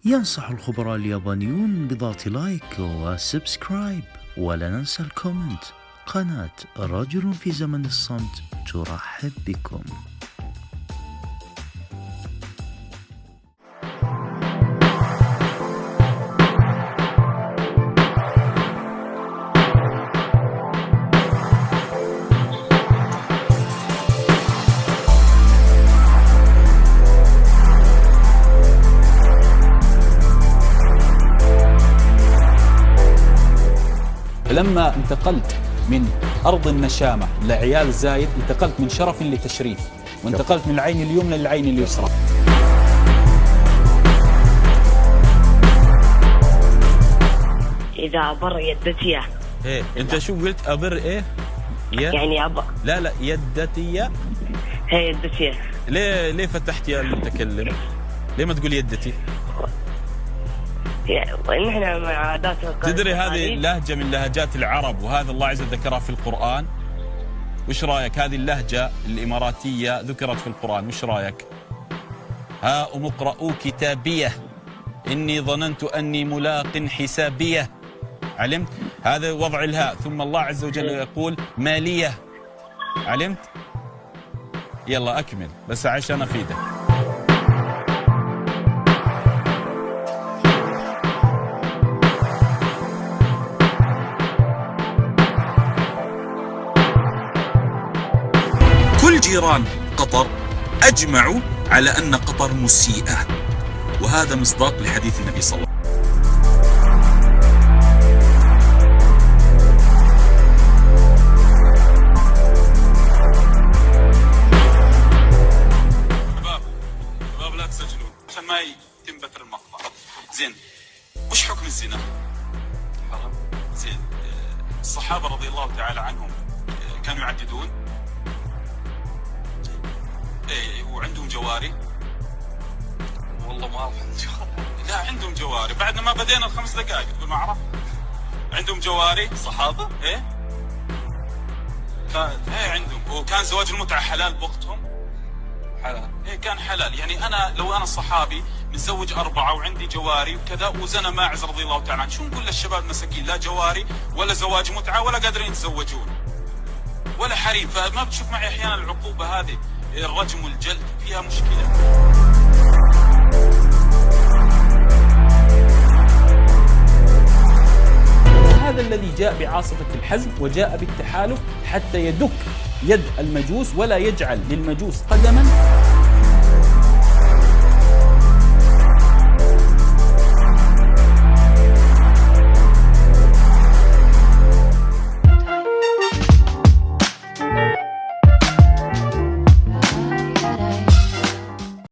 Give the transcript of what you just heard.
ينصح الخبراء اليابانيون بضغط لايك وسبسكرايب، ولا ننسى الكومنت. قناة رجل في زمن الصمت ترحب بكم. لما انتقلت من أرض النشامة لعيال زايد، انتقلت من شرف لتشريف، وانتقلت من العين اليمنى للعين اليسرى. إذا أبر يدتي. ايه انت شو قلت؟ ابر ايه؟ يعني أبر. لا يدتي. هي يدتي. ليه فتحت يا المتكلم؟ ليه ما تقول يدتي؟ وإن احنا مع عادات. تدري هذه لهجة من لهجات العرب، وهذا الله عز وجل ذكرها في القرآن. وش رايك هذه اللهجة الإماراتية ذكرت في القرآن؟ وش رايك؟ ها اقرؤوا كتابيه إني ظننت أني ملاق حسابيه. علمت؟ هذا وضع الهاء، ثم الله عز وجل يقول مالية. علمت؟ يلا أكمل بس عشان أفيدك. كل جيران قطر أجمعوا على أن قطر مسيئة، وهذا مصداق لحديث النبي صلى الله عليه وسلم. شباب لا تسجلون عشان ما تنبثر المقطع. زين، وش حكم الزنا؟ حرام. زين، الصحابة رضي الله تعالى عنهم كانوا يعددون؟ ايه، وعندهم جواري؟ والله ما اعرف عندهم جواري. لا عندهم جواري، بعدنا ما بدينا الخمس دقائق تقول ما اعرف. عندهم جواري صحابه؟ ايه ايه عندهم. وكان زواج المتعه حلال بوقتهم؟ حلال. ايه كان حلال. يعني انا لو انا صحابي متزوج 4 وعندي جواري وكذا، وزنا ماعز رضي الله تعالى عنه، شو نقول للشباب المساكين؟ لا جواري ولا زواج متعه ولا قادرين يتزوجون ولا حريم. فما بتشوف معي احيانا العقوبه هذه الرجم والجلد فيها مشكلة؟ هذا الذي جاء بعاصفة الحزم وجاء بالتحالف حتى يدك يد المجوس ولا يجعل للمجوس قدما